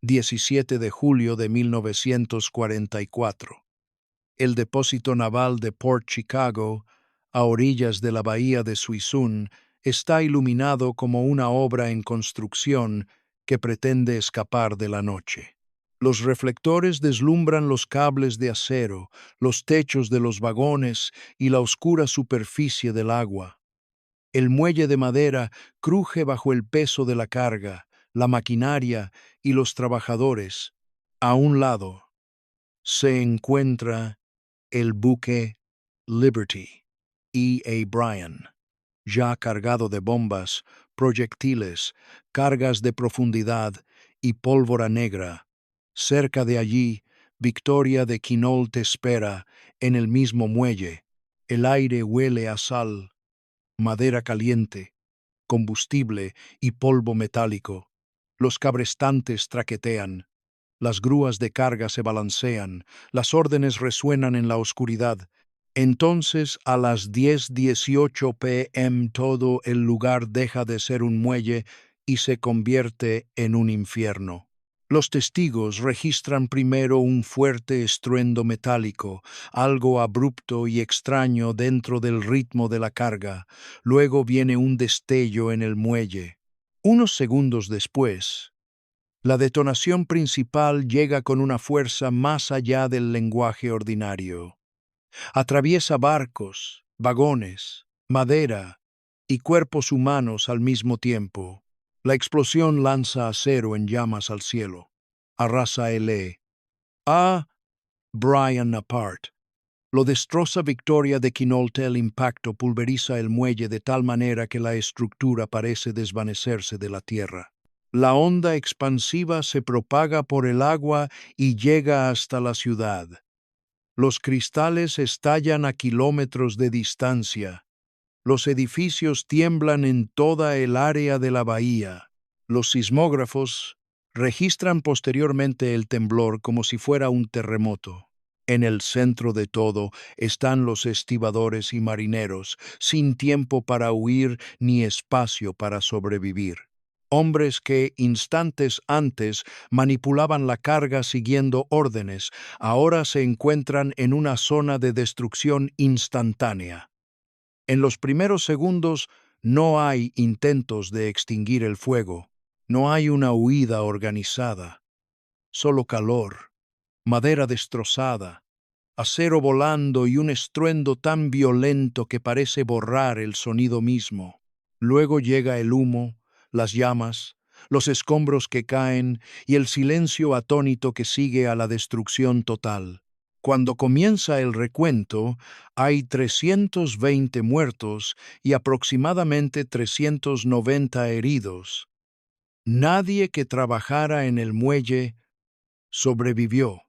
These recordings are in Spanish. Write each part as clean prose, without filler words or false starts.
17 de julio de 1944. El depósito naval de Port Chicago, a orillas de la bahía de Suisun, está iluminado como una obra en construcción que pretende escapar de la noche. Los reflectores deslumbran los cables de acero, los techos de los vagones y la oscura superficie del agua. El muelle de madera cruje bajo el peso de la carga, la maquinaria y los trabajadores. A un lado se encuentra el buque Liberty E. A. Bryan, ya cargado de bombas, proyectiles, cargas de profundidad y pólvora negra. Cerca de allí, Victoria de Quinault te espera en el mismo muelle. El aire huele a sal, madera caliente, combustible y polvo metálico. Los cabrestantes traquetean. Las grúas de carga se balancean, las órdenes resuenan en la oscuridad. Entonces, a las 10:18 p.m. todo el lugar deja de ser un muelle y se convierte en un infierno. Los testigos registran primero un fuerte estruendo metálico, algo abrupto y extraño dentro del ritmo de la carga. Luego viene un destello en el muelle. Unos segundos después, la detonación principal llega con una fuerza más allá del lenguaje ordinario. Atraviesa barcos, vagones, madera y cuerpos humanos al mismo tiempo. La explosión lanza acero en llamas al cielo. Arrasa A. Bryan apart. Lo destroza Victoria de Quinault. El impacto pulveriza el muelle de tal manera que la estructura parece desvanecerse de la tierra. La onda expansiva se propaga por el agua y llega hasta la ciudad. Los cristales estallan a kilómetros de distancia. Los edificios tiemblan en toda el área de la bahía. Los sismógrafos registran posteriormente el temblor como si fuera un terremoto. En el centro de todo están los estibadores y marineros, sin tiempo para huir ni espacio para sobrevivir. Hombres que instantes antes manipulaban la carga siguiendo órdenes, ahora se encuentran en una zona de destrucción instantánea. En los primeros segundos no hay intentos de extinguir el fuego, no hay una huida organizada, solo calor, madera destrozada, acero volando y un estruendo tan violento que parece borrar el sonido mismo. Luego llega el humo, las llamas, los escombros que caen y el silencio atónito que sigue a la destrucción total. Cuando comienza el recuento, hay 320 muertos y aproximadamente 390 heridos. Nadie que trabajara en el muelle sobrevivió.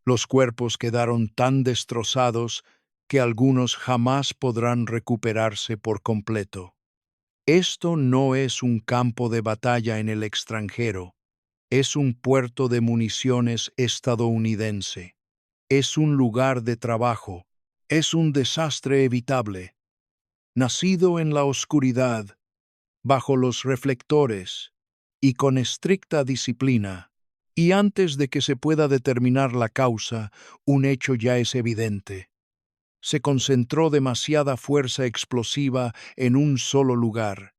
Los cuerpos quedaron tan destrozados que algunos jamás podrán recuperarse por completo. Esto no es un campo de batalla en el extranjero, es un puerto de municiones estadounidense. Es un lugar de trabajo, es un desastre evitable. Nacido en la oscuridad, bajo los reflectores y con estricta disciplina, y antes de que se pueda determinar la causa, un hecho ya es evidente. Se concentró demasiada fuerza explosiva en un solo lugar,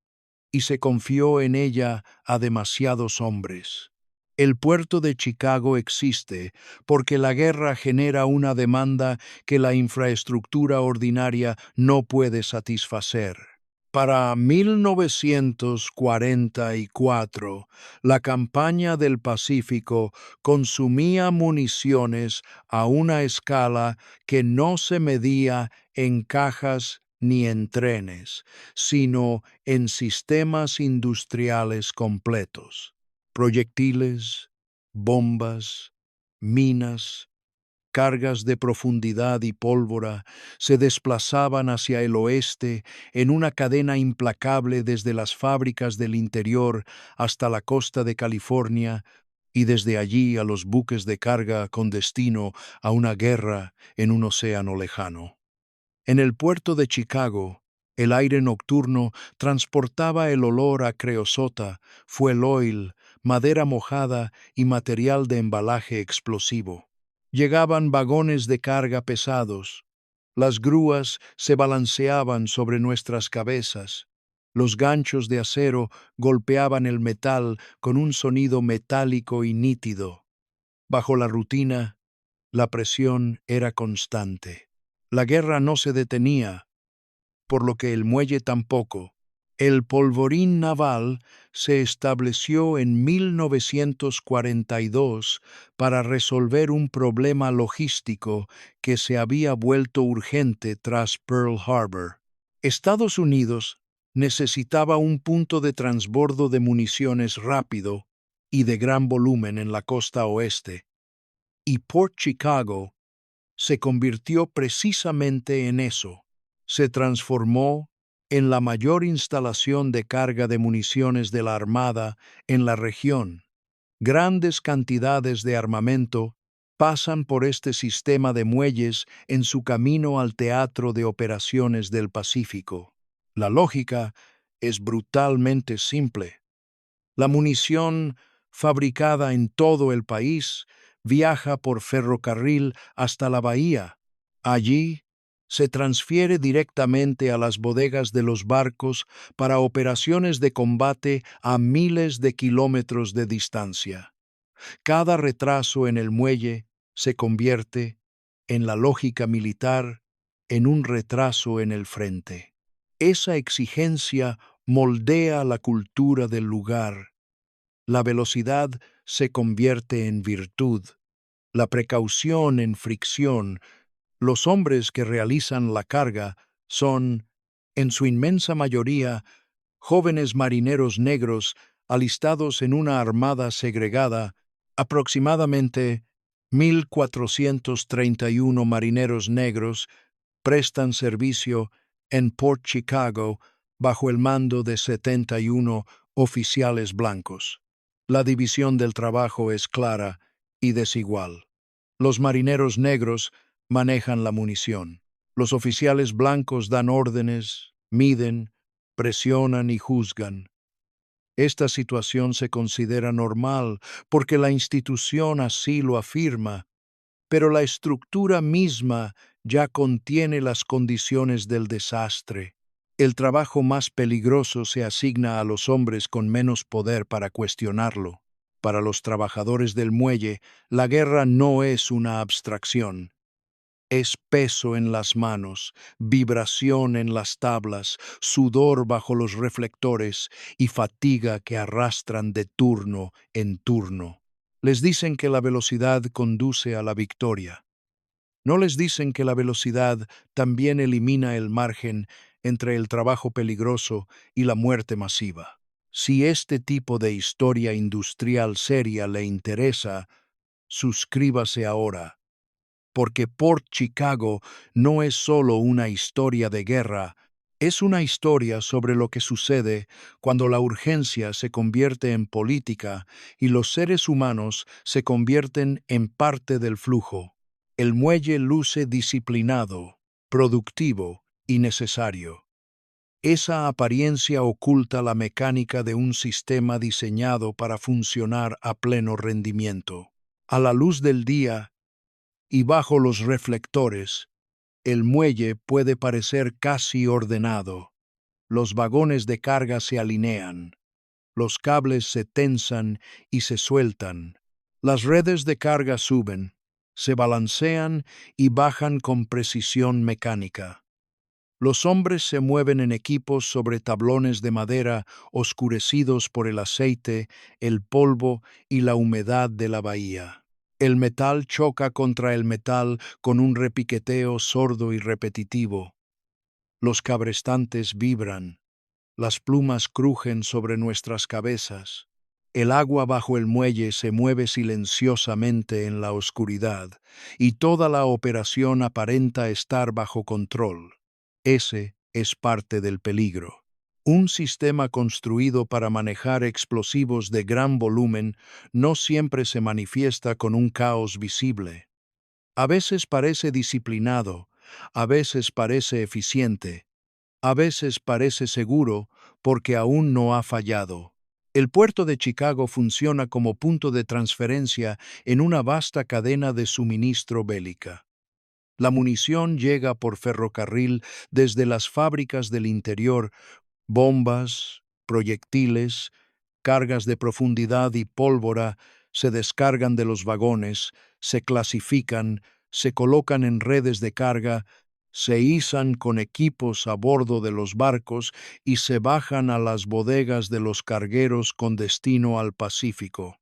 y se confió en ella a demasiados hombres. El puerto de Chicago existe porque la guerra genera una demanda que la infraestructura ordinaria no puede satisfacer. Para 1944, la campaña del Pacífico consumía municiones a una escala que no se medía en cajas ni en trenes, sino en sistemas industriales completos. Proyectiles, bombas, minas, cargas de profundidad y pólvora se desplazaban hacia el oeste en una cadena implacable desde las fábricas del interior hasta la costa de California y desde allí a los buques de carga con destino a una guerra en un océano lejano. En el puerto de Chicago, el aire nocturno transportaba el olor a creosota, fuel oil, madera mojada y material de embalaje explosivo. Llegaban vagones de carga pesados. Las grúas se balanceaban sobre nuestras cabezas. Los ganchos de acero golpeaban el metal con un sonido metálico y nítido. Bajo la rutina, la presión era constante. La guerra no se detenía, por lo que el muelle tampoco. El polvorín naval se estableció en 1942 para resolver un problema logístico que se había vuelto urgente tras Pearl Harbor. Estados Unidos necesitaba un punto de transbordo de municiones rápido y de gran volumen en la costa oeste, y Port Chicago se convirtió precisamente en eso. Se transformó en la mayor instalación de carga de municiones de la Armada en la región. Grandes cantidades de armamento pasan por este sistema de muelles en su camino al teatro de operaciones del Pacífico. La lógica es brutalmente simple. La munición, fabricada en todo el país, viaja por ferrocarril hasta la bahía. Allí se transfiere directamente a las bodegas de los barcos para operaciones de combate a miles de kilómetros de distancia. Cada retraso en el muelle se convierte, en la lógica militar, en un retraso en el frente. Esa exigencia moldea la cultura del lugar. La velocidad se convierte en virtud, la precaución en fricción. Los hombres que realizan la carga son, en su inmensa mayoría, jóvenes marineros negros alistados en una armada segregada. Aproximadamente 1,431 marineros negros prestan servicio en Port Chicago bajo el mando de 71 oficiales blancos. La división del trabajo es clara y desigual. Los marineros negros manejan la munición. Los oficiales blancos dan órdenes, miden, presionan y juzgan. Esta situación se considera normal porque la institución así lo afirma, pero la estructura misma ya contiene las condiciones del desastre. El trabajo más peligroso se asigna a los hombres con menos poder para cuestionarlo. Para los trabajadores del muelle, la guerra no es una abstracción. Es peso en las manos, vibración en las tablas, sudor bajo los reflectores y fatiga que arrastran de turno en turno. Les dicen que la velocidad conduce a la victoria. No les dicen que la velocidad también elimina el margen entre el trabajo peligroso y la muerte masiva. Si este tipo de historia industrial seria le interesa, suscríbase ahora, porque Port Chicago no es solo una historia de guerra, es una historia sobre lo que sucede cuando la urgencia se convierte en política y los seres humanos se convierten en parte del flujo. El muelle luce disciplinado, productivo y necesario. Esa apariencia oculta la mecánica de un sistema diseñado para funcionar a pleno rendimiento. A la luz del día y bajo los reflectores, el muelle puede parecer casi ordenado. Los vagones de carga se alinean, los cables se tensan y se sueltan, las redes de carga suben, se balancean y bajan con precisión mecánica. Los hombres se mueven en equipos sobre tablones de madera oscurecidos por el aceite, el polvo y la humedad de la bahía. El metal choca contra el metal con un repiqueteo sordo y repetitivo. Los cabrestantes vibran, las plumas crujen sobre nuestras cabezas. El agua bajo el muelle se mueve silenciosamente en la oscuridad, y toda la operación aparenta estar bajo control. Ese es parte del peligro. Un sistema construido para manejar explosivos de gran volumen no siempre se manifiesta con un caos visible. A veces parece disciplinado, a veces parece eficiente, a veces parece seguro porque aún no ha fallado. El puerto de Chicago funciona como punto de transferencia en una vasta cadena de suministro bélica. La munición llega por ferrocarril desde las fábricas del interior, bombas, proyectiles, cargas de profundidad y pólvora se descargan de los vagones, se clasifican, se colocan en redes de carga, se izan con equipos a bordo de los barcos y se bajan a las bodegas de los cargueros con destino al Pacífico.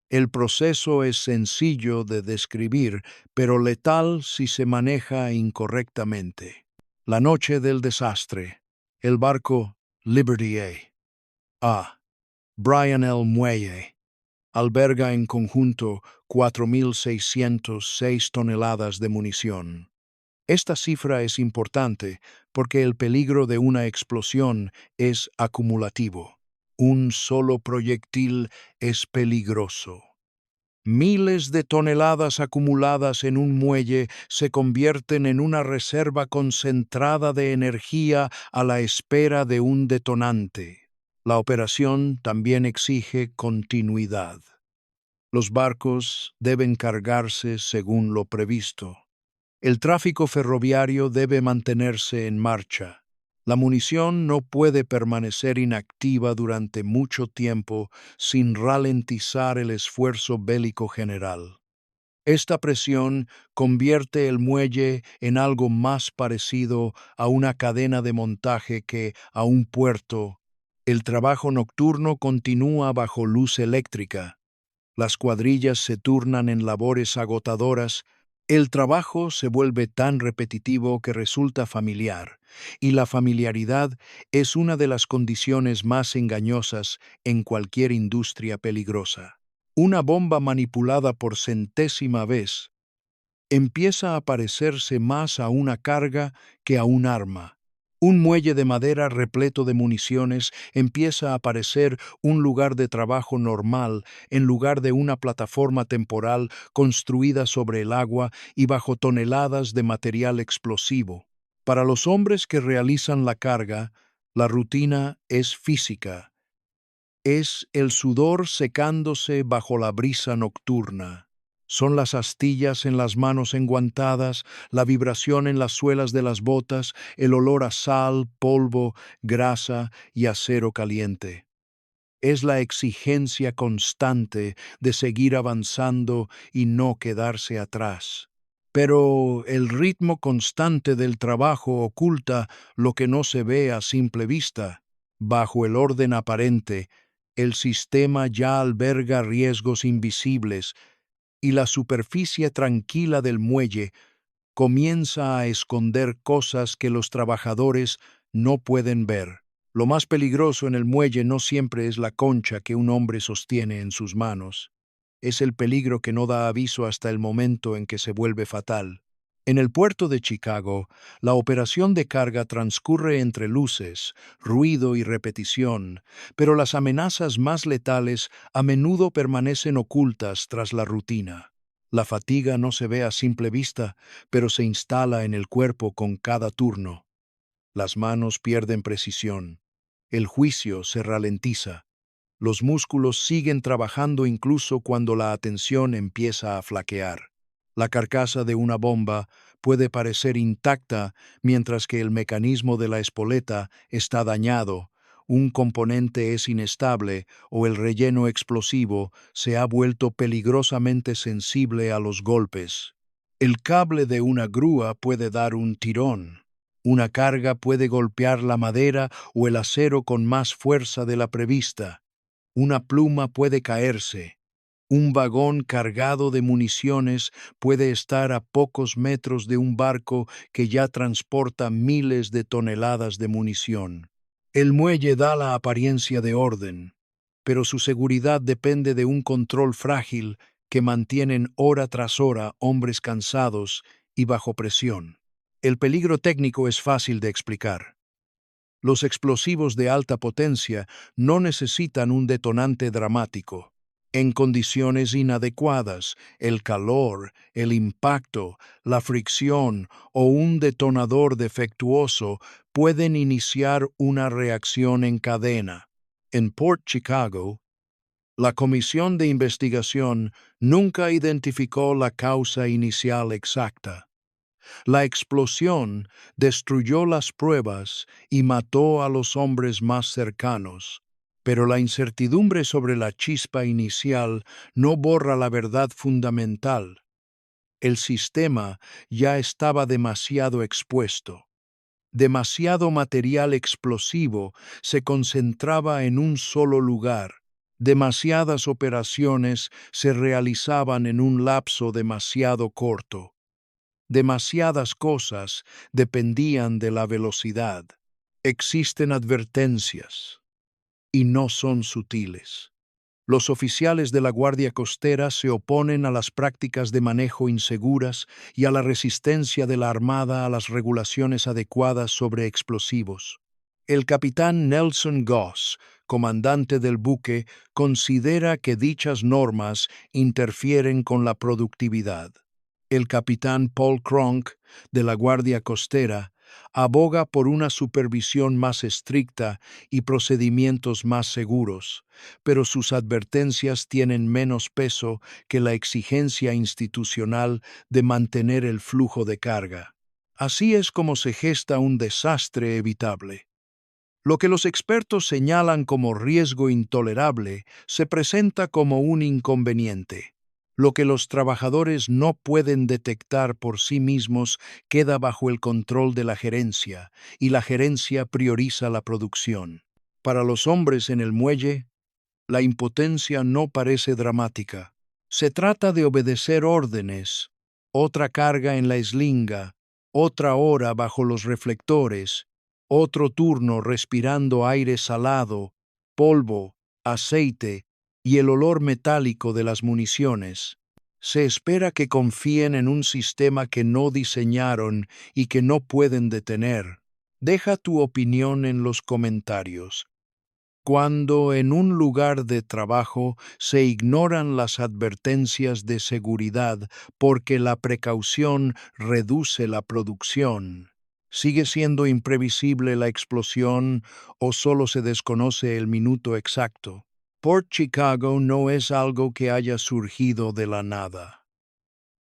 El proceso es sencillo de describir, pero letal si se maneja incorrectamente. La noche del desastre. El barco Liberty A. Bryan L. Muelle alberga en conjunto 4.606 toneladas de munición. Esta cifra es importante porque el peligro de una explosión es acumulativo. Un solo proyectil es peligroso. Miles de toneladas acumuladas en un muelle se convierten en una reserva concentrada de energía a la espera de un detonante. La operación también exige continuidad. Los barcos deben cargarse según lo previsto. El tráfico ferroviario debe mantenerse en marcha. La munición no puede permanecer inactiva durante mucho tiempo sin ralentizar el esfuerzo bélico general. Esta presión convierte el muelle en algo más parecido a una cadena de montaje que a un puerto. El trabajo nocturno continúa bajo luz eléctrica. Las cuadrillas se turnan en labores agotadoras. El trabajo se vuelve tan repetitivo que resulta familiar, y la familiaridad es una de las condiciones más engañosas en cualquier industria peligrosa. Una bomba manipulada por centésima vez empieza a parecerse más a una carga que a un arma. Un muelle de madera repleto de municiones empieza a parecer un lugar de trabajo normal en lugar de una plataforma temporal construida sobre el agua y bajo toneladas de material explosivo. Para los hombres que realizan la carga, la rutina es física. Es el sudor secándose bajo la brisa nocturna. Son las astillas en las manos enguantadas, la vibración en las suelas de las botas, el olor a sal, polvo, grasa y acero caliente. Es la exigencia constante de seguir avanzando y no quedarse atrás. Pero el ritmo constante del trabajo oculta lo que no se ve a simple vista. Bajo el orden aparente, el sistema ya alberga riesgos invisibles y la superficie tranquila del muelle comienza a esconder cosas que los trabajadores no pueden ver. Lo más peligroso en el muelle no siempre es la concha que un hombre sostiene en sus manos. Es el peligro que no da aviso hasta el momento en que se vuelve fatal. En el puerto de Chicago, la operación de carga transcurre entre luces, ruido y repetición, pero las amenazas más letales a menudo permanecen ocultas tras la rutina. La fatiga no se ve a simple vista, pero se instala en el cuerpo con cada turno. Las manos pierden precisión. El juicio se ralentiza. Los músculos siguen trabajando incluso cuando la atención empieza a flaquear. La carcasa de una bomba puede parecer intacta mientras que el mecanismo de la espoleta está dañado, un componente es inestable o el relleno explosivo se ha vuelto peligrosamente sensible a los golpes. El cable de una grúa puede dar un tirón. Una carga puede golpear la madera o el acero con más fuerza de la prevista. Una pluma puede caerse. Un vagón cargado de municiones puede estar a pocos metros de un barco que ya transporta miles de toneladas de munición. El muelle da la apariencia de orden, pero su seguridad depende de un control frágil que mantienen hora tras hora hombres cansados y bajo presión. El peligro técnico es fácil de explicar. Los explosivos de alta potencia no necesitan un detonante dramático. En condiciones inadecuadas, el calor, el impacto, la fricción o un detonador defectuoso pueden iniciar una reacción en cadena. En Port Chicago, la comisión de investigación nunca identificó la causa inicial exacta. La explosión destruyó las pruebas y mató a los hombres más cercanos, pero la incertidumbre sobre la chispa inicial no borra la verdad fundamental. El sistema ya estaba demasiado expuesto. Demasiado material explosivo se concentraba en un solo lugar. Demasiadas operaciones se realizaban en un lapso demasiado corto. Demasiadas cosas dependían de la velocidad. Existen advertencias, y no son sutiles. Los oficiales de la Guardia Costera se oponen a las prácticas de manejo inseguras y a la resistencia de la Armada a las regulaciones adecuadas sobre explosivos. El capitán Nelson Goss, comandante del buque, considera que dichas normas interfieren con la productividad. El capitán Paul Cronk, de la Guardia Costera, aboga por una supervisión más estricta y procedimientos más seguros, pero sus advertencias tienen menos peso que la exigencia institucional de mantener el flujo de carga. Así es como se gesta un desastre evitable. Lo que los expertos señalan como riesgo intolerable se presenta como un inconveniente. Lo que los trabajadores no pueden detectar por sí mismos queda bajo el control de la gerencia, y la gerencia prioriza la producción. Para los hombres en el muelle, la impotencia no parece dramática. Se trata de obedecer órdenes, otra carga en la eslinga, otra hora bajo los reflectores, otro turno respirando aire salado, polvo, aceite y el olor metálico de las municiones. Se espera que confíen en un sistema que no diseñaron y que no pueden detener. Deja tu opinión en los comentarios. Cuando en un lugar de trabajo se ignoran las advertencias de seguridad porque la precaución reduce la producción, ¿sigue siendo imprevisible la explosión o solo se desconoce el minuto exacto? Port Chicago no es algo que haya surgido de la nada.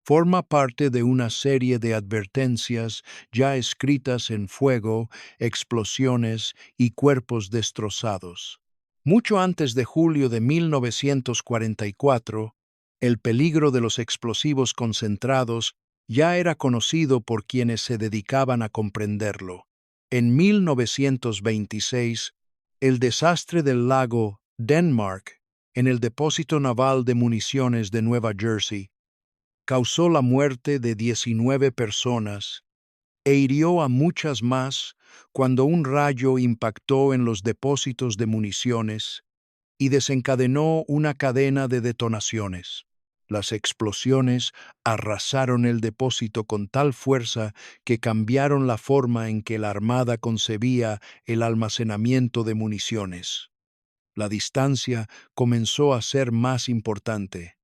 Forma parte de una serie de advertencias ya escritas en fuego, explosiones y cuerpos destrozados. Mucho antes de julio de 1944, el peligro de los explosivos concentrados ya era conocido por quienes se dedicaban a comprenderlo. En 1926, el desastre del lago Denmark, en el depósito naval de municiones de Nueva Jersey, causó la muerte de 19 personas e hirió a muchas más cuando un rayo impactó en los depósitos de municiones y desencadenó una cadena de detonaciones. Las explosiones arrasaron el depósito con tal fuerza que cambiaron la forma en que la Armada concebía el almacenamiento de municiones. La distancia comenzó a ser más importante.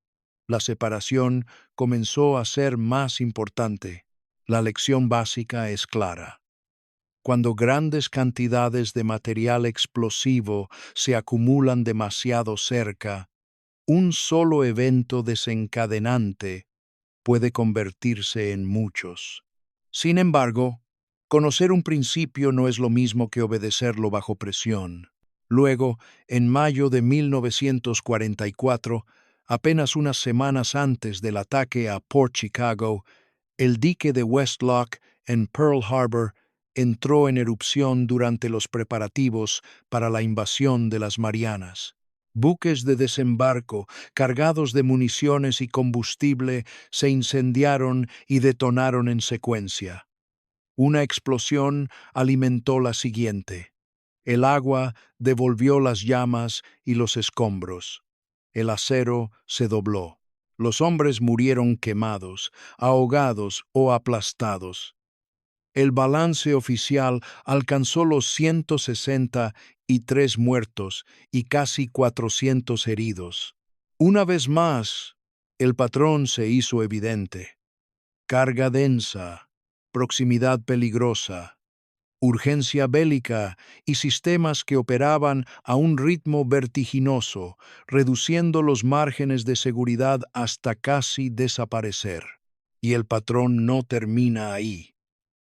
La separación comenzó a ser más importante. La lección básica es clara. Cuando grandes cantidades de material explosivo se acumulan demasiado cerca, un solo evento desencadenante puede convertirse en muchos. Sin embargo, conocer un principio no es lo mismo que obedecerlo bajo presión. Luego, en mayo de 1944, apenas unas semanas antes del ataque a Port Chicago, el dique de West Lock en Pearl Harbor entró en erupción durante los preparativos para la invasión de las Marianas. Buques de desembarco cargados de municiones y combustible se incendiaron y detonaron en secuencia. Una explosión alimentó la siguiente. El agua devolvió las llamas y los escombros. El acero se dobló. Los hombres murieron quemados, ahogados o aplastados. El balance oficial alcanzó los 163 muertos y casi 400 heridos. Una vez más, el patrón se hizo evidente. Carga densa, proximidad peligrosa, urgencia bélica y sistemas que operaban a un ritmo vertiginoso, reduciendo los márgenes de seguridad hasta casi desaparecer. Y el patrón no termina ahí.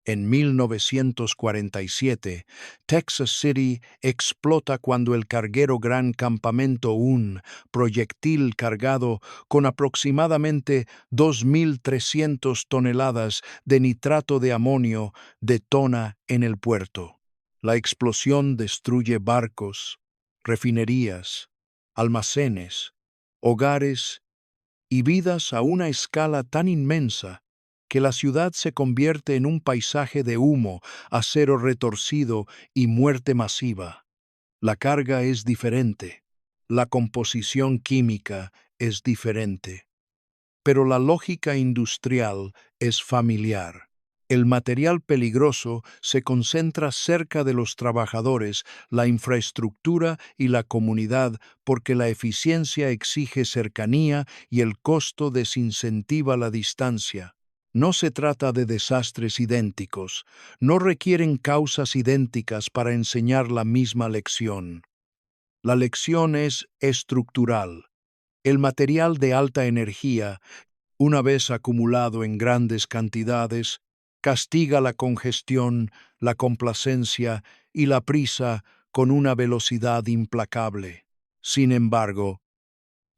En 1947, Texas City explota cuando el carguero Gran Campamento, un proyectil cargado con aproximadamente 2.300 toneladas de nitrato de amonio, detona en el puerto. La explosión destruye barcos, refinerías, almacenes, hogares y vidas a una escala tan inmensa que la ciudad se convierte en un paisaje de humo, acero retorcido y muerte masiva. La carga es diferente, la composición química es diferente, pero la lógica industrial es familiar. El material peligroso se concentra cerca de los trabajadores, la infraestructura y la comunidad porque la eficiencia exige cercanía y el costo desincentiva la distancia. No se trata de desastres idénticos, no requieren causas idénticas para enseñar la misma lección. La lección es estructural. El material de alta energía, una vez acumulado en grandes cantidades, castiga la congestión, la complacencia y la prisa con una velocidad implacable. Sin embargo,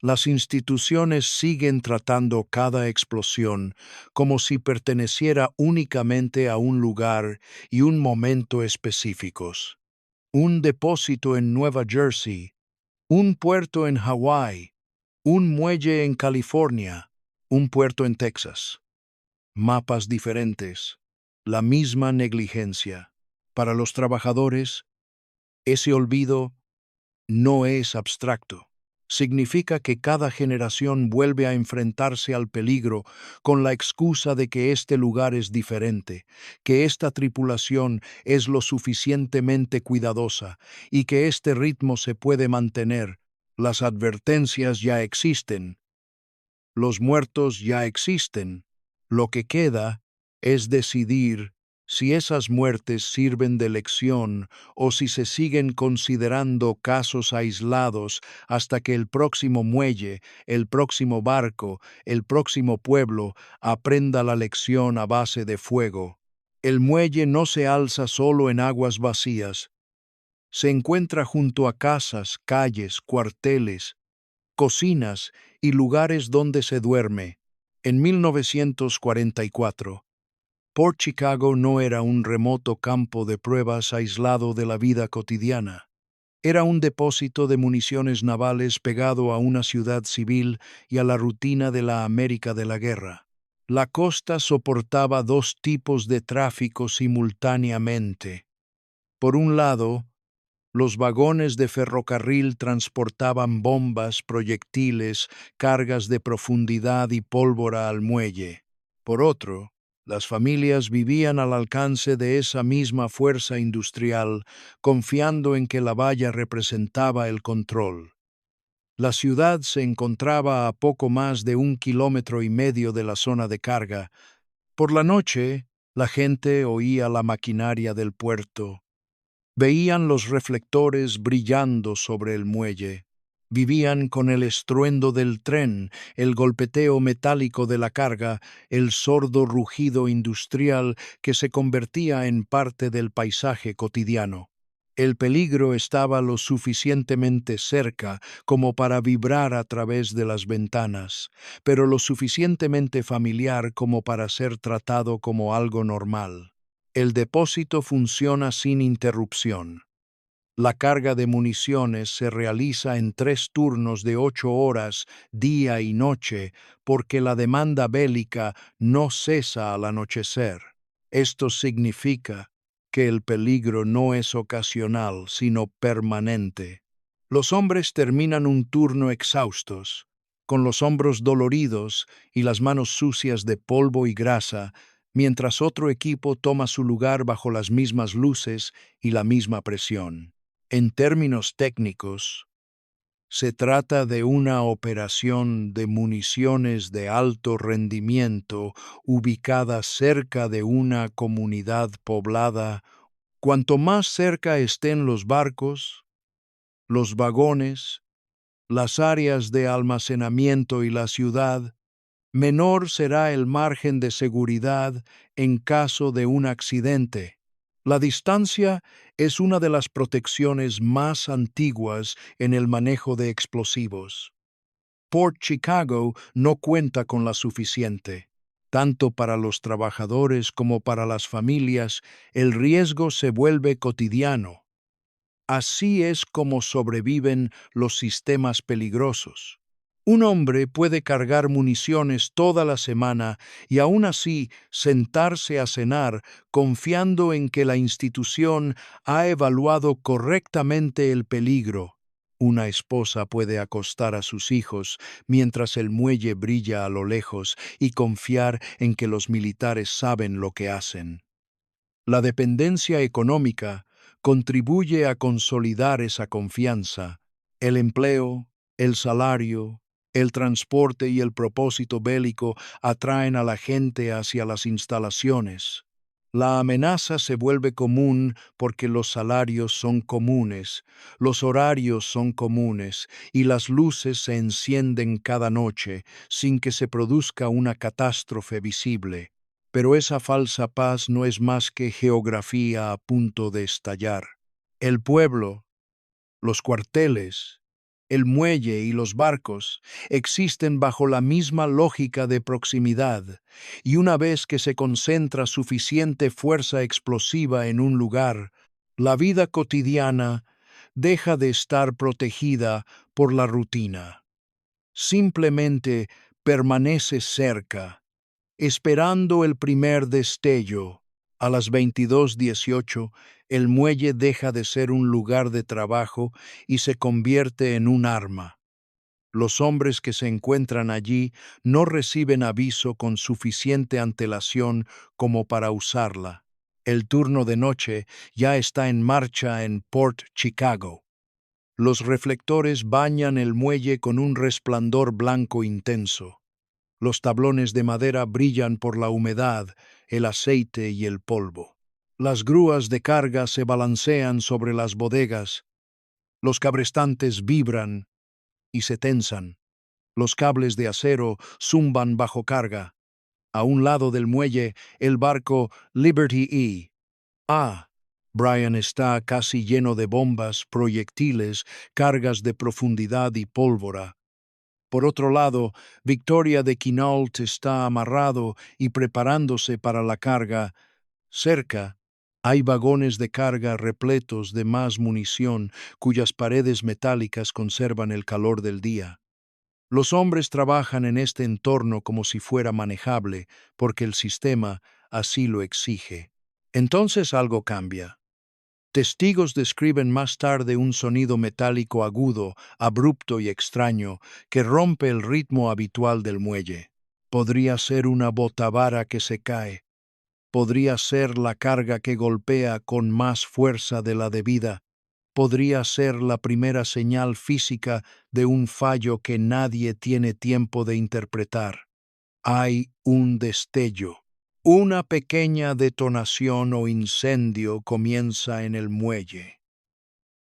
las instituciones siguen tratando cada explosión como si perteneciera únicamente a un lugar y un momento específicos. Un depósito en Nueva Jersey, un puerto en Hawái, un muelle en California, un puerto en Texas. Mapas diferentes, la misma negligencia. Para los trabajadores, ese olvido no es abstracto. Significa que cada generación vuelve a enfrentarse al peligro con la excusa de que este lugar es diferente, que esta tripulación es lo suficientemente cuidadosa y que este ritmo se puede mantener. Las advertencias ya existen, los muertos ya existen. Lo que queda es decidir si esas muertes sirven de lección o si se siguen considerando casos aislados hasta que el próximo muelle, el próximo barco, el próximo pueblo aprenda la lección a base de fuego. El muelle no se alza solo en aguas vacías. Se encuentra junto a casas, calles, cuarteles, cocinas y lugares donde se duerme. En 1944, Port Chicago no era un remoto campo de pruebas aislado de la vida cotidiana. Era un depósito de municiones navales pegado a una ciudad civil y a la rutina de la América de la guerra. La costa soportaba dos tipos de tráfico simultáneamente. Por un lado, los vagones de ferrocarril transportaban bombas, proyectiles, cargas de profundidad y pólvora al muelle. Por otro, las familias vivían al alcance de esa misma fuerza industrial, confiando en que la valla representaba el control. La ciudad se encontraba a poco más de 1,5 kilómetros de la zona de carga. Por la noche, la gente oía la maquinaria del puerto. Veían los reflectores brillando sobre el muelle. Vivían con el estruendo del tren, el golpeteo metálico de la carga, el sordo rugido industrial que se convertía en parte del paisaje cotidiano. El peligro estaba lo suficientemente cerca como para vibrar a través de las ventanas, pero lo suficientemente familiar como para ser tratado como algo normal. El depósito funciona sin interrupción. La carga de municiones se realiza en 3 turnos de 8 horas, día y noche, porque la demanda bélica no cesa al anochecer. Esto significa que el peligro no es ocasional, sino permanente. Los hombres terminan un turno exhaustos, con los hombros doloridos y las manos sucias de polvo y grasa, mientras otro equipo toma su lugar bajo las mismas luces y la misma presión. En términos técnicos, se trata de una operación de municiones de alto rendimiento ubicada cerca de una comunidad poblada Cuanto más cerca estén los barcos, los vagones, las áreas de almacenamiento y la ciudad, menor será el margen de seguridad en caso de un accidente. La distancia es una de las protecciones más antiguas en el manejo de explosivos. Port Chicago no cuenta con la suficiente. Tanto para los trabajadores como para las familias, el riesgo se vuelve cotidiano. Así es como sobreviven los sistemas peligrosos. Un hombre puede cargar municiones toda la semana y aún así sentarse a cenar confiando en que la institución ha evaluado correctamente el peligro. Una esposa puede acostar a sus hijos mientras el muelle brilla a lo lejos y confiar en que los militares saben lo que hacen. La dependencia económica contribuye a consolidar esa confianza. El empleo, el salario, el transporte y el propósito bélico atraen a la gente hacia las instalaciones. La amenaza se vuelve común porque los salarios son comunes, los horarios son comunes y las luces se encienden cada noche sin que se produzca una catástrofe visible. Pero esa falsa paz no es más que geografía a punto de estallar. El pueblo, los cuarteles, el muelle y los barcos existen bajo la misma lógica de proximidad, y una vez que se concentra suficiente fuerza explosiva en un lugar, la vida cotidiana deja de estar protegida por la rutina. Simplemente permanece cerca, esperando el primer destello. A las 22:18, el muelle deja de ser un lugar de trabajo y se convierte en un arma. Los hombres que se encuentran allí no reciben aviso con suficiente antelación como para usarla. El turno de noche ya está en marcha en Port Chicago. Los reflectores bañan el muelle con un resplandor blanco intenso. Los tablones de madera brillan por la humedad, el aceite y el polvo. Las grúas de carga se balancean sobre las bodegas. Los cabrestantes vibran y se tensan. Los cables de acero zumban bajo carga. A un lado del muelle, el barco Liberty E. Ah, Brian está casi lleno de bombas, proyectiles, cargas de profundidad y pólvora. Por otro lado, Victoria de Quinault está amarrado y preparándose para la carga. Cerca, hay vagones de carga repletos de más munición cuyas paredes metálicas conservan el calor del día. Los hombres trabajan en este entorno como si fuera manejable, porque el sistema así lo exige. Entonces algo cambia. Testigos describen más tarde un sonido metálico agudo, abrupto y extraño que rompe el ritmo habitual del muelle. Podría ser una botavara que se cae. Podría ser la carga que golpea con más fuerza de la debida. Podría ser la primera señal física de un fallo que nadie tiene tiempo de interpretar. Hay un destello. Una pequeña detonación o incendio comienza en el muelle.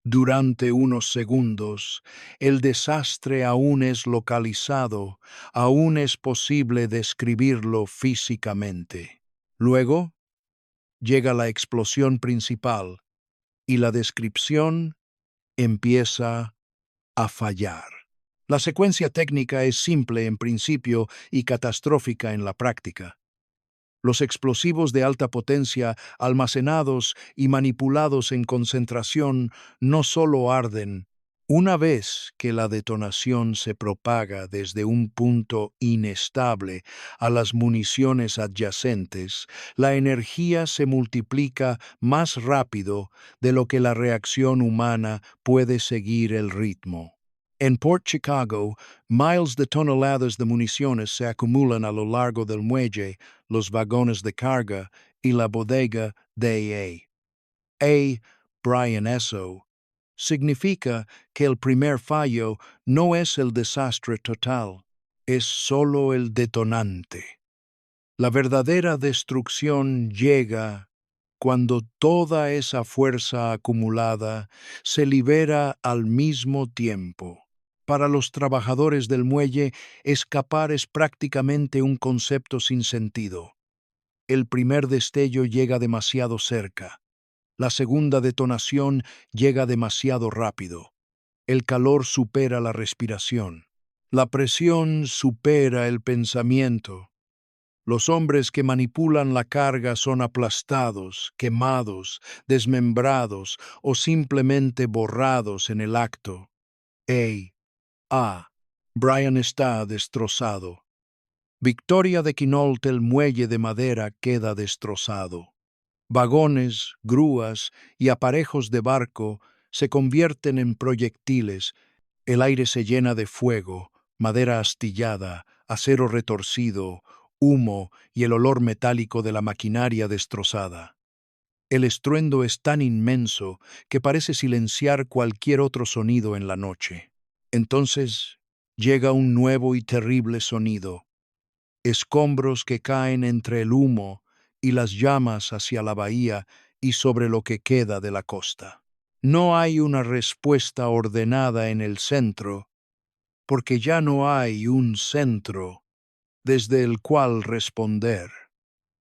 Durante unos segundos, el desastre aún es localizado, aún es posible describirlo físicamente. Luego, llega la explosión principal y la descripción empieza a fallar. La secuencia técnica es simple en principio y catastrófica en la práctica. Los explosivos de alta potencia, almacenados y manipulados en concentración, no solo arden. Una vez que la detonación se propaga desde un punto inestable a las municiones adyacentes, la energía se multiplica más rápido de lo que la reacción humana puede seguir el ritmo. En Port Chicago, miles de toneladas de municiones se acumulan a lo largo del muelle, los vagones de carga y la bodega de Brian Eso, significa que el primer fallo no es el desastre total, es solo el detonante. La verdadera destrucción llega cuando toda esa fuerza acumulada se libera al mismo tiempo. Para los trabajadores del muelle, escapar es prácticamente un concepto sin sentido. El primer destello llega demasiado cerca. La segunda detonación llega demasiado rápido. El calor supera la respiración. La presión supera el pensamiento. Los hombres que manipulan la carga son aplastados, quemados, desmembrados o simplemente borrados en el acto. Brian está destrozado. Victoria de Quinault, el muelle de madera, queda destrozado. Vagones, grúas y aparejos de barco se convierten en proyectiles. El aire se llena de fuego, madera astillada, acero retorcido, humo y el olor metálico de la maquinaria destrozada. El estruendo es tan inmenso que parece silenciar cualquier otro sonido en la noche. Entonces llega un nuevo y terrible sonido. Escombros que caen entre el humo y las llamas hacia la bahía y sobre lo que queda de la costa. No hay una respuesta ordenada en el centro, porque ya no hay un centro desde el cual responder.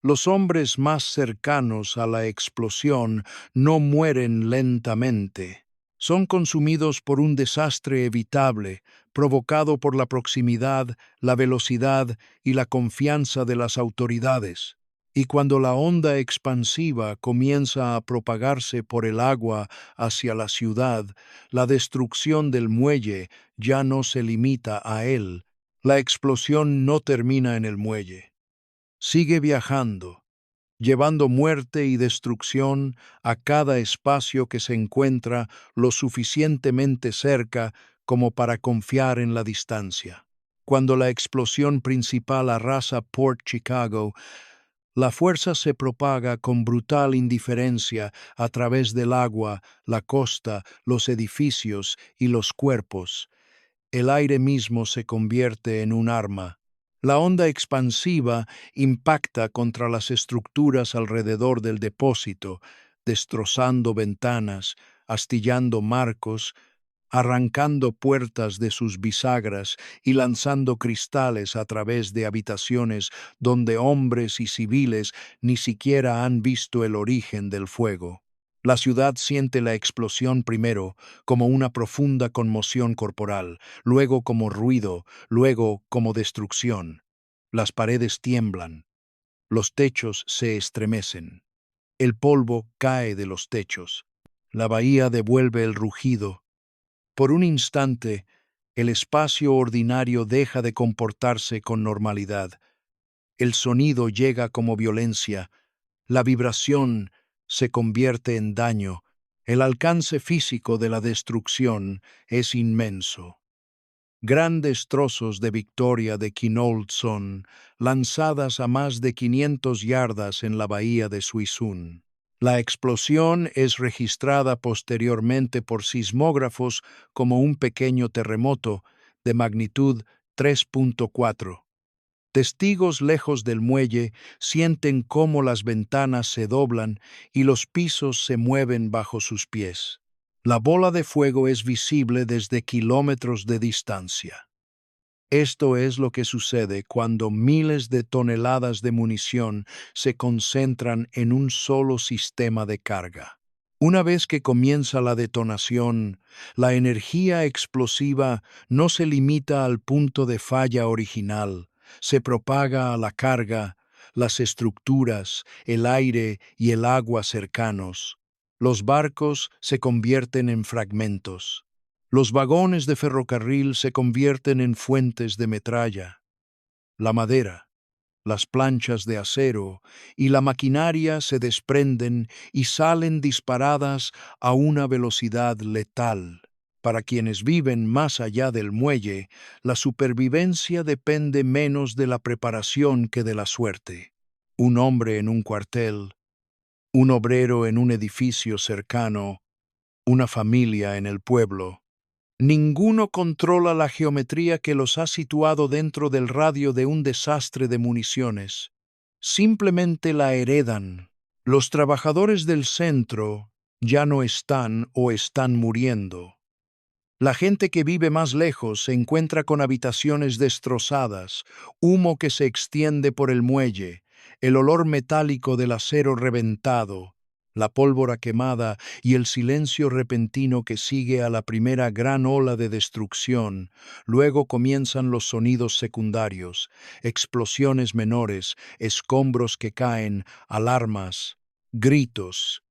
Los hombres más cercanos a la explosión no mueren lentamente. Son consumidos por un desastre evitable, provocado por la proximidad, la velocidad y la confianza de las autoridades. Y cuando la onda expansiva comienza a propagarse por el agua hacia la ciudad, la destrucción del muelle ya no se limita a él. La explosión no termina en el muelle. Sigue viajando, llevando muerte y destrucción a cada espacio que se encuentra lo suficientemente cerca como para confiar en la distancia. Cuando la explosión principal arrasa Port Chicago, la fuerza se propaga con brutal indiferencia a través del agua, la costa, los edificios y los cuerpos. El aire mismo se convierte en un arma. La onda expansiva impacta contra las estructuras alrededor del depósito, destrozando ventanas, astillando marcos, arrancando puertas de sus bisagras y lanzando cristales a través de habitaciones donde hombres y civiles ni siquiera han visto el origen del fuego. La ciudad siente la explosión primero como una profunda conmoción corporal, luego como ruido, luego como destrucción. Las paredes tiemblan, los techos se estremecen, el polvo cae de los techos, la bahía devuelve el rugido. Por un instante, el espacio ordinario deja de comportarse con normalidad. El sonido llega como violencia, la vibración se convierte en daño, el alcance físico de la destrucción es inmenso. Grandes trozos de Victoria de Quinault son lanzadas a más de 500 yardas en la bahía de Suisun. La explosión es registrada posteriormente por sismógrafos como un pequeño terremoto de magnitud 3.4. Testigos lejos del muelle sienten cómo las ventanas se doblan y los pisos se mueven bajo sus pies. La bola de fuego es visible desde kilómetros de distancia. Esto es lo que sucede cuando miles de toneladas de munición se concentran en un solo sistema de carga. Una vez que comienza la detonación, la energía explosiva no se limita al punto de falla original, se propaga a la carga, las estructuras, el aire y el agua cercanos. Los barcos se convierten en fragmentos. Los vagones de ferrocarril se convierten en fuentes de metralla. La madera, las planchas de acero y la maquinaria se desprenden y salen disparadas a una velocidad letal. Para quienes viven más allá del muelle, la supervivencia depende menos de la preparación que de la suerte. Un hombre en un cuartel, un obrero en un edificio cercano, una familia en el pueblo. Ninguno controla la geometría que los ha situado dentro del radio de un desastre de municiones. Simplemente la heredan. Los trabajadores del centro ya no están o están muriendo. La gente que vive más lejos se encuentra con habitaciones destrozadas, humo que se extiende por el muelle, el olor metálico del acero reventado, la pólvora quemada y el silencio repentino que sigue a la primera gran ola de destrucción. Luego comienzan los sonidos secundarios, explosiones menores, escombros que caen, alarmas, gritos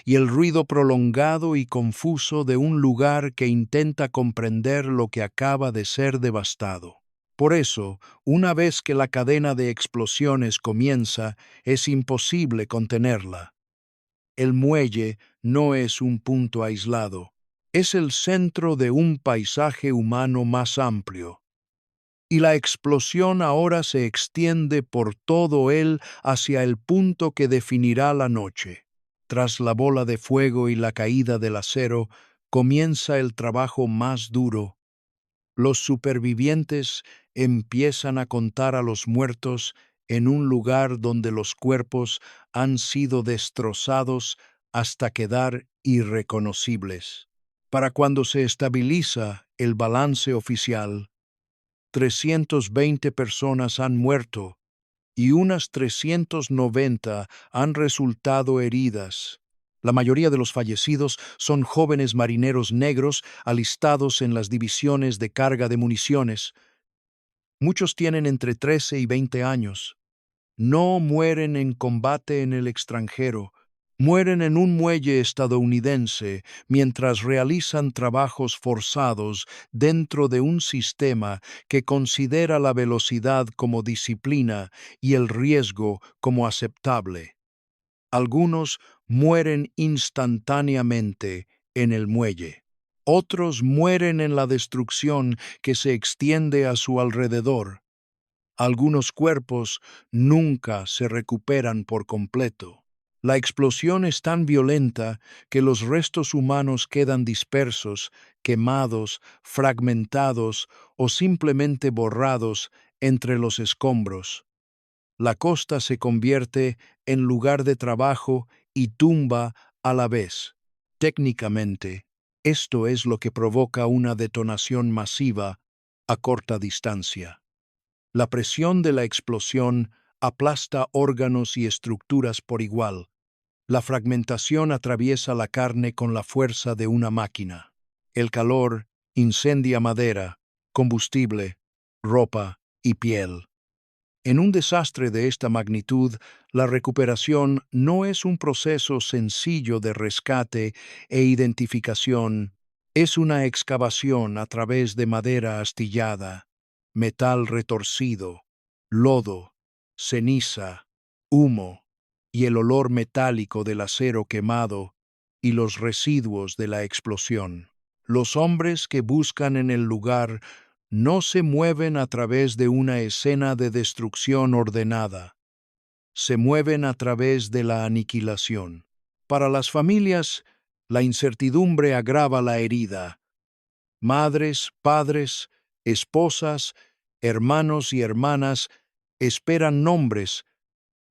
y el ruido prolongado y confuso de un lugar que intenta comprender lo que acaba de ser devastado. Por eso, una vez que la cadena de explosiones comienza, es imposible contenerla. El muelle no es un punto aislado, es el centro de un paisaje humano más amplio. Y la explosión ahora se extiende por todo él hacia el punto que definirá la noche. Tras la bola de fuego y la caída del acero, comienza el trabajo más duro. Los supervivientes empiezan a contar a los muertos en un lugar donde los cuerpos han sido destrozados hasta quedar irreconocibles. Para cuando se estabiliza el balance oficial, 320 personas han muerto y unas 390 han resultado heridas. La mayoría de los fallecidos son jóvenes marineros negros alistados en las divisiones de carga de municiones. Muchos tienen entre 13 y 20 años. No mueren en combate en el extranjero, mueren en un muelle estadounidense mientras realizan trabajos forzados dentro de un sistema que considera la velocidad como disciplina y el riesgo como aceptable. Algunos mueren instantáneamente en el muelle. Otros mueren en la destrucción que se extiende a su alrededor. Algunos cuerpos nunca se recuperan por completo. La explosión es tan violenta que los restos humanos quedan dispersos, quemados, fragmentados o simplemente borrados entre los escombros. La costa se convierte en lugar de trabajo y tumba a la vez. Técnicamente, esto es lo que provoca una detonación masiva a corta distancia. La presión de la explosión aplasta órganos y estructuras por igual. La fragmentación atraviesa la carne con la fuerza de una máquina. El calor incendia madera, combustible, ropa y piel. En un desastre de esta magnitud, la recuperación no es un proceso sencillo de rescate e identificación, es una excavación a través de madera astillada, metal retorcido, lodo, ceniza, humo y el olor metálico del acero quemado y los residuos de la explosión. Los hombres que buscan en el lugar no se mueven a través de una escena de destrucción ordenada, se mueven a través de la aniquilación. Para las familias, la incertidumbre agrava la herida. Madres, padres, esposas, hermanos y hermanas esperan nombres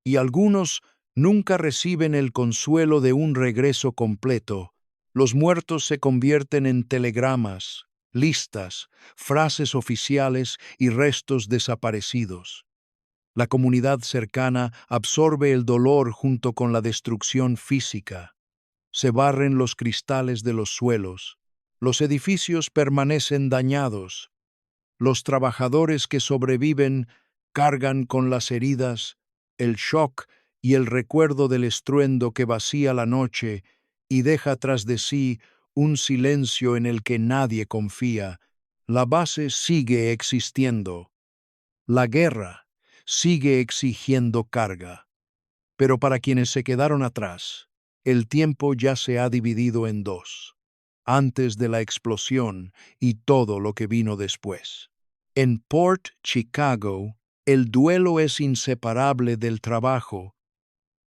y algunos nunca reciben el consuelo de un regreso completo. Los muertos se convierten en telegramas, listas, frases oficiales y restos desaparecidos. La comunidad cercana absorbe el dolor junto con la destrucción física. Se barren los cristales de los suelos. Los edificios permanecen dañados. Los trabajadores que sobreviven cargan con las heridas, el shock y el recuerdo del estruendo que vacía la noche y deja tras de sí un silencio en el que nadie confía. La base sigue existiendo. La guerra sigue exigiendo carga. Pero para quienes se quedaron atrás, el tiempo ya se ha dividido en dos, antes de la explosión y todo lo que vino después. En Port Chicago, el duelo es inseparable del trabajo,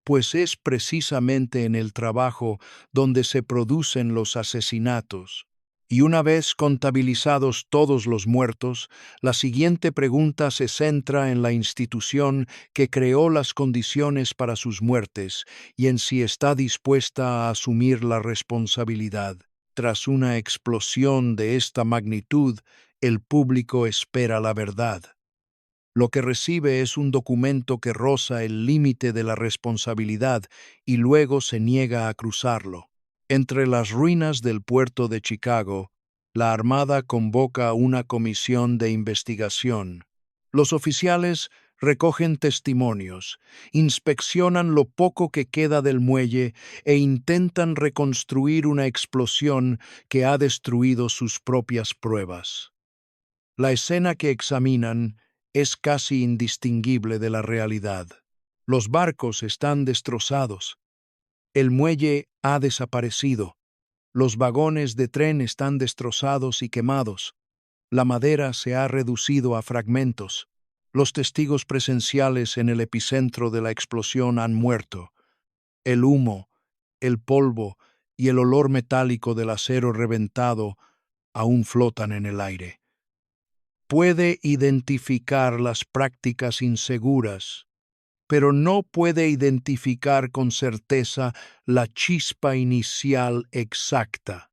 pues es precisamente en el trabajo donde se producen los asesinatos. Y una vez contabilizados todos los muertos, la siguiente pregunta se centra en la institución que creó las condiciones para sus muertes y en si está dispuesta a asumir la responsabilidad. Tras una explosión de esta magnitud, el público espera la verdad. Lo que recibe es un documento que roza el límite de la responsabilidad y luego se niega a cruzarlo. Entre las ruinas del puerto de Chicago, la Armada convoca una comisión de investigación. Los oficiales recogen testimonios, inspeccionan lo poco que queda del muelle e intentan reconstruir una explosión que ha destruido sus propias pruebas. La escena que examinan es casi indistinguible de la realidad. Los barcos están destrozados, el muelle ha desaparecido, los vagones de tren están destrozados y quemados, la madera se ha reducido a fragmentos, los testigos presenciales en el epicentro de la explosión han muerto, el humo, el polvo y el olor metálico del acero reventado aún flotan en el aire. Puede identificar las prácticas inseguras, pero no puede identificar con certeza la chispa inicial exacta.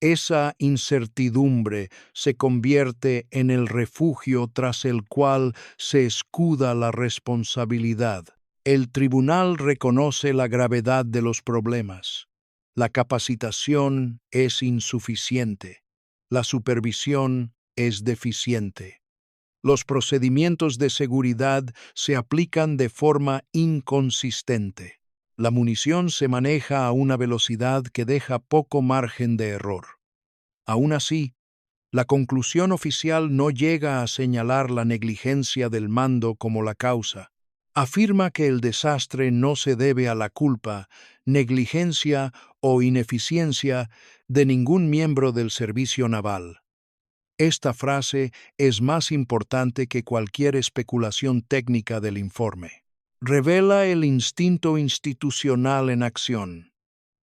Esa incertidumbre se convierte en el refugio tras el cual se escuda la responsabilidad. El tribunal reconoce la gravedad de los problemas. La capacitación es insuficiente. La supervisión es deficiente. Los procedimientos de seguridad se aplican de forma inconsistente. La munición se maneja a una velocidad que deja poco margen de error. Aún así, la conclusión oficial no llega a señalar la negligencia del mando como la causa. Afirma que el desastre no se debe a la culpa, negligencia o ineficiencia de ningún miembro del servicio naval. Esta frase es más importante que cualquier especulación técnica del informe. Revela el instinto institucional en acción.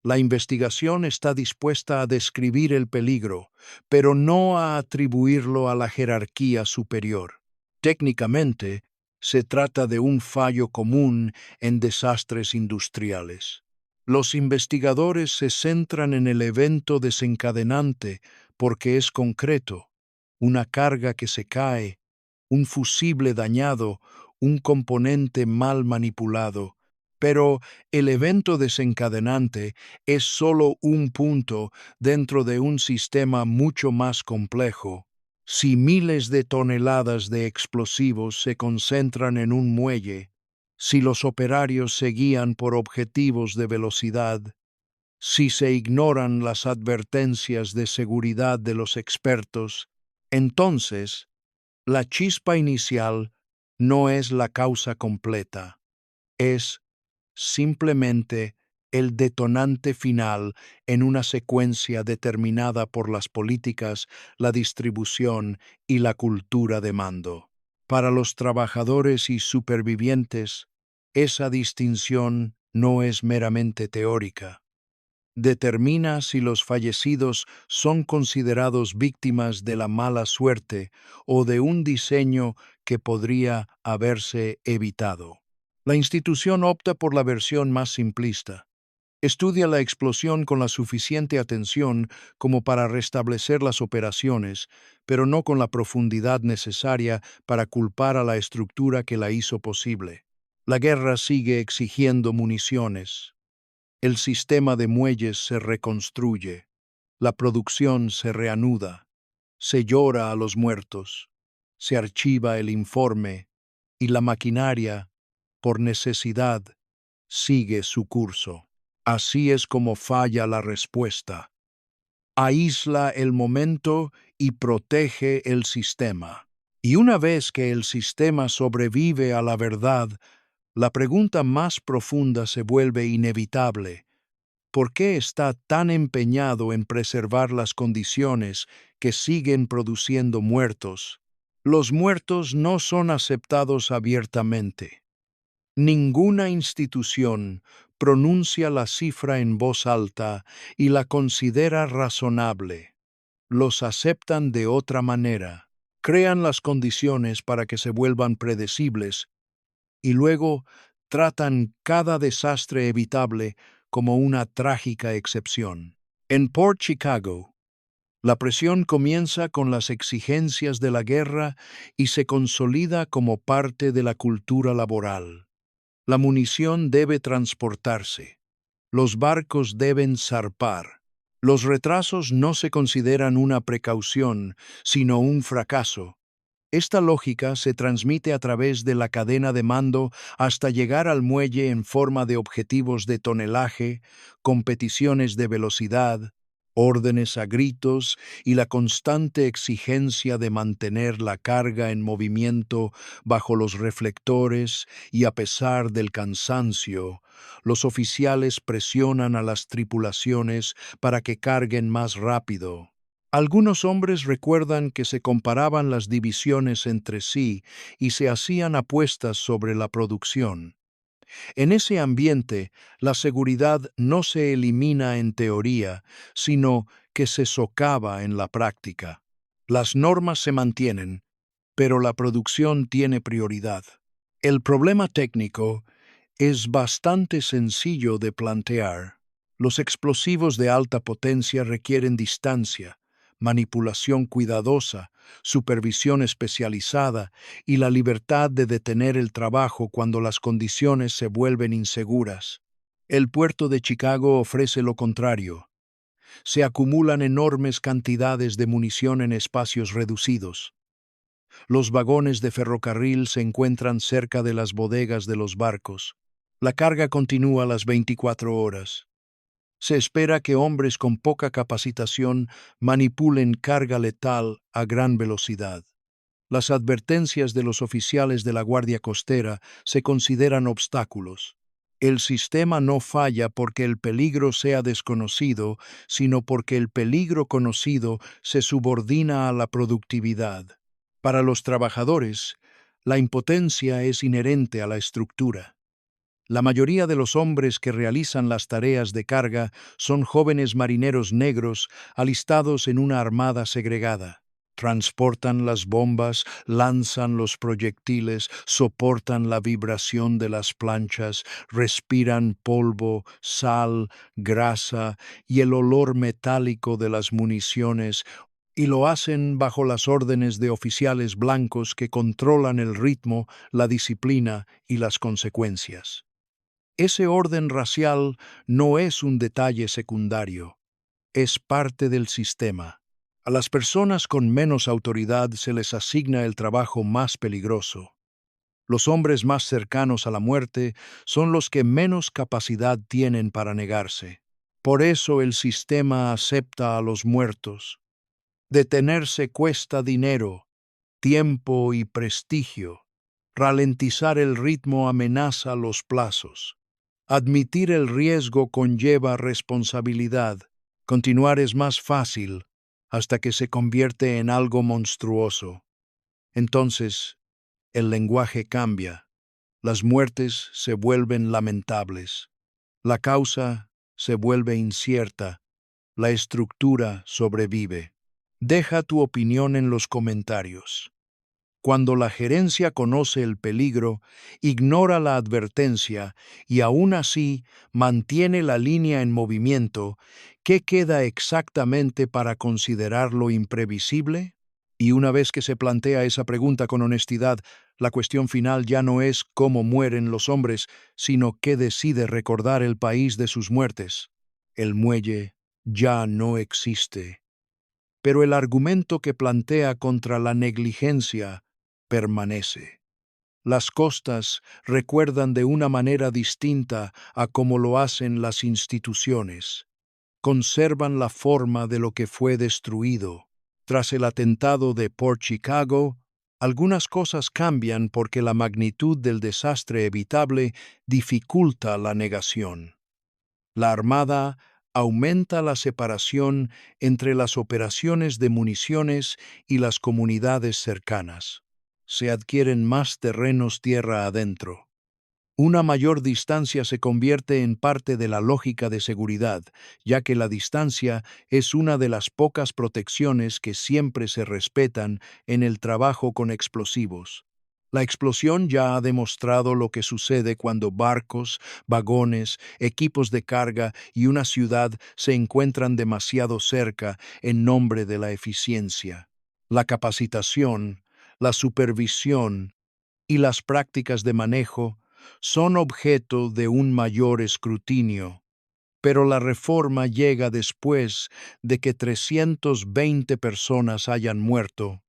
La investigación está dispuesta a describir el peligro, pero no a atribuirlo a la jerarquía superior. Técnicamente, se trata de un fallo común en desastres industriales. Los investigadores se centran en el evento desencadenante porque es concreto, una carga que se cae, un fusible dañado, un componente mal manipulado, pero el evento desencadenante es solo un punto dentro de un sistema mucho más complejo. Si miles de toneladas de explosivos se concentran en un muelle, si los operarios se guían por objetivos de velocidad, si se ignoran las advertencias de seguridad de los expertos, entonces la chispa inicial no es la causa completa, es simplemente el detonante final en una secuencia determinada por las políticas, la distribución y la cultura de mando. Para los trabajadores y supervivientes, esa distinción no es meramente teórica. Determina si los fallecidos son considerados víctimas de la mala suerte o de un diseño que podría haberse evitado. La institución opta por la versión más simplista. Estudia la explosión con la suficiente atención como para restablecer las operaciones, pero no con la profundidad necesaria para culpar a la estructura que la hizo posible. La guerra sigue exigiendo municiones. El sistema de muelles se reconstruye, la producción se reanuda, se llora a los muertos, se archiva el informe y la maquinaria, por necesidad, sigue su curso. Así es como falla la respuesta. Aísla el momento y protege el sistema. Y una vez que el sistema sobrevive a la verdad, la pregunta más profunda se vuelve inevitable. ¿Por qué está tan empeñado en preservar las condiciones que siguen produciendo muertos? Los muertos no son aceptados abiertamente. Ninguna institución pronuncia la cifra en voz alta y la considera razonable. los aceptan de otra manera, crean las condiciones para que se vuelvan predecibles y luego tratan cada desastre evitable como una trágica excepción. En Port Chicago, la presión comienza con las exigencias de la guerra y se consolida como parte de la cultura laboral. La munición debe transportarse. Los barcos deben zarpar. Los retrasos no se consideran una precaución, sino un fracaso. Esta lógica se transmite a través de la cadena de mando hasta llegar al muelle en forma de objetivos de tonelaje, competiciones de velocidad, órdenes a gritos y la constante exigencia de mantener la carga en movimiento bajo los reflectores y a pesar del cansancio. Los oficiales presionan a las tripulaciones para que carguen más rápido. Algunos hombres recuerdan que se comparaban las divisiones entre sí y se hacían apuestas sobre la producción. En ese ambiente, la seguridad no se elimina en teoría, sino que se socava en la práctica. Las normas se mantienen, pero la producción tiene prioridad. El problema técnico es bastante sencillo de plantear. Los explosivos de alta potencia requieren distancia, manipulación cuidadosa, supervisión especializada y la libertad de detener el trabajo cuando las condiciones se vuelven inseguras. El puerto de Chicago ofrece lo contrario. Se acumulan enormes cantidades de munición en espacios reducidos. Los vagones de ferrocarril se encuentran cerca de las bodegas de los barcos. La carga continúa las 24 horas. Se espera que hombres con poca capacitación manipulen carga letal a gran velocidad. Las advertencias de los oficiales de la Guardia Costera se consideran obstáculos. El sistema no falla porque el peligro sea desconocido, sino porque el peligro conocido se subordina a la productividad. Para los trabajadores, la impotencia es inherente a la estructura. La mayoría de los hombres que realizan las tareas de carga son jóvenes marineros negros alistados en una armada segregada. Transportan las bombas, lanzan los proyectiles, soportan la vibración de las planchas, respiran polvo, sal, grasa y el olor metálico de las municiones, y lo hacen bajo las órdenes de oficiales blancos que controlan el ritmo, la disciplina y las consecuencias. Ese orden racial no es un detalle secundario, es parte del sistema. A las personas con menos autoridad se les asigna el trabajo más peligroso. Los hombres más cercanos a la muerte son los que menos capacidad tienen para negarse. Por eso el sistema acepta a los muertos. Detenerse cuesta dinero, tiempo y prestigio. Ralentizar el ritmo amenaza los plazos. Admitir el riesgo conlleva responsabilidad. Continuar es más fácil hasta que se convierte en algo monstruoso. Entonces, el lenguaje cambia. Las muertes se vuelven lamentables. La causa se vuelve incierta. La estructura sobrevive. Deja tu opinión en los comentarios. Cuando la gerencia conoce el peligro, ignora la advertencia y aún así mantiene la línea en movimiento, ¿qué queda exactamente para considerarlo imprevisible? Y una vez que se plantea esa pregunta con honestidad, la cuestión final ya no es cómo mueren los hombres, sino qué decide recordar el país de sus muertes. El muelle ya no existe. Pero el argumento que plantea contra la negligencia permanece. Las costas recuerdan de una manera distinta a como lo hacen las instituciones. Conservan la forma de lo que fue destruido. Tras el atentado de Port Chicago, algunas cosas cambian porque la magnitud del desastre evitable dificulta la negación. La Armada aumenta la separación entre las operaciones de municiones y las comunidades cercanas. Se adquieren más terrenos tierra adentro. Una mayor distancia se convierte en parte de la lógica de seguridad, ya que la distancia es una de las pocas protecciones que siempre se respetan en el trabajo con explosivos. La explosión ya ha demostrado lo que sucede cuando barcos, vagones, equipos de carga y una ciudad se encuentran demasiado cerca en nombre de la eficiencia. La capacitación, la supervisión y las prácticas de manejo son objeto de un mayor escrutinio, pero la reforma llega después de que 320 personas hayan muerto,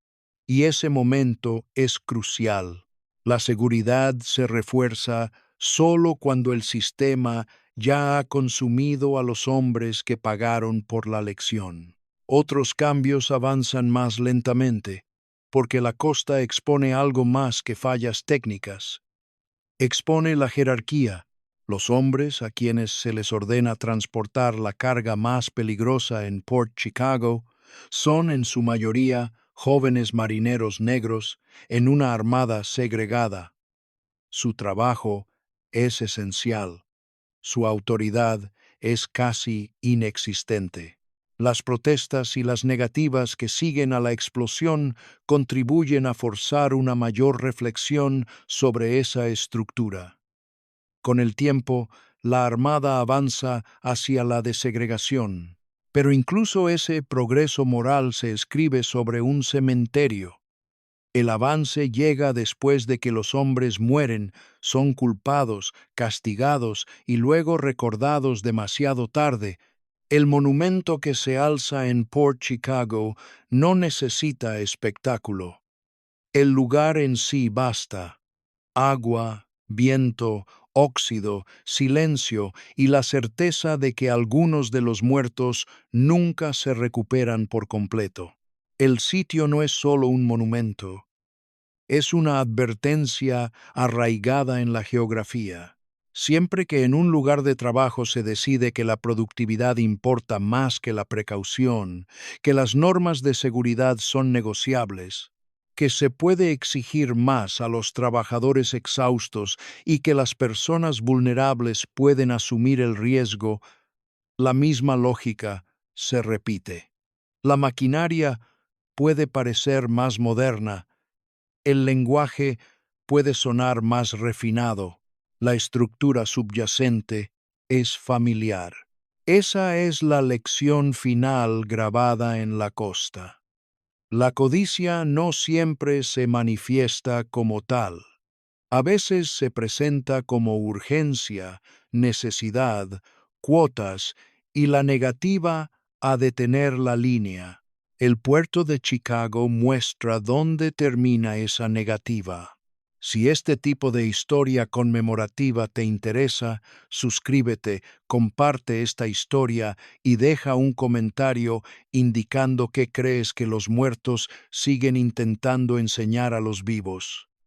y ese momento es crucial. La seguridad se refuerza solo cuando el sistema ya ha consumido a los hombres que pagaron por la lección. Otros cambios avanzan más lentamente, porque la costa expone algo más que fallas técnicas. Expone la jerarquía, los hombres a quienes se les ordena transportar la carga más peligrosa en Port Chicago son en su mayoría jóvenes marineros negros en una armada segregada. Su trabajo es esencial, su autoridad es casi inexistente. Las protestas y las negativas que siguen a la explosión contribuyen a forzar una mayor reflexión sobre esa estructura. Con el tiempo, la Armada avanza hacia la desegregación, pero incluso ese progreso moral se escribe sobre un cementerio. El avance llega después de que los hombres mueren, son culpados, castigados y luego recordados demasiado tarde. El monumento que se alza en Port Chicago no necesita espectáculo. El lugar en sí basta. Agua, viento, óxido, silencio y la certeza de que algunos de los muertos nunca se recuperan por completo. El sitio no es solo un monumento, es una advertencia arraigada en la geografía. Siempre que en un lugar de trabajo se decide que la productividad importa más que la precaución, que las normas de seguridad son negociables, que se puede exigir más a los trabajadores exhaustos y que las personas vulnerables pueden asumir el riesgo, la misma lógica se repite. La maquinaria puede parecer más moderna, el lenguaje puede sonar más refinado, la estructura subyacente es familiar. Esa es la lección final grabada en la costa. La codicia no siempre se manifiesta como tal. A veces se presenta como urgencia, necesidad, cuotas y la negativa a detener la línea. El puerto de Chicago muestra dónde termina esa negativa. Si este tipo de historia conmemorativa te interesa, suscríbete, comparte esta historia y deja un comentario indicando qué crees que los muertos siguen intentando enseñar a los vivos.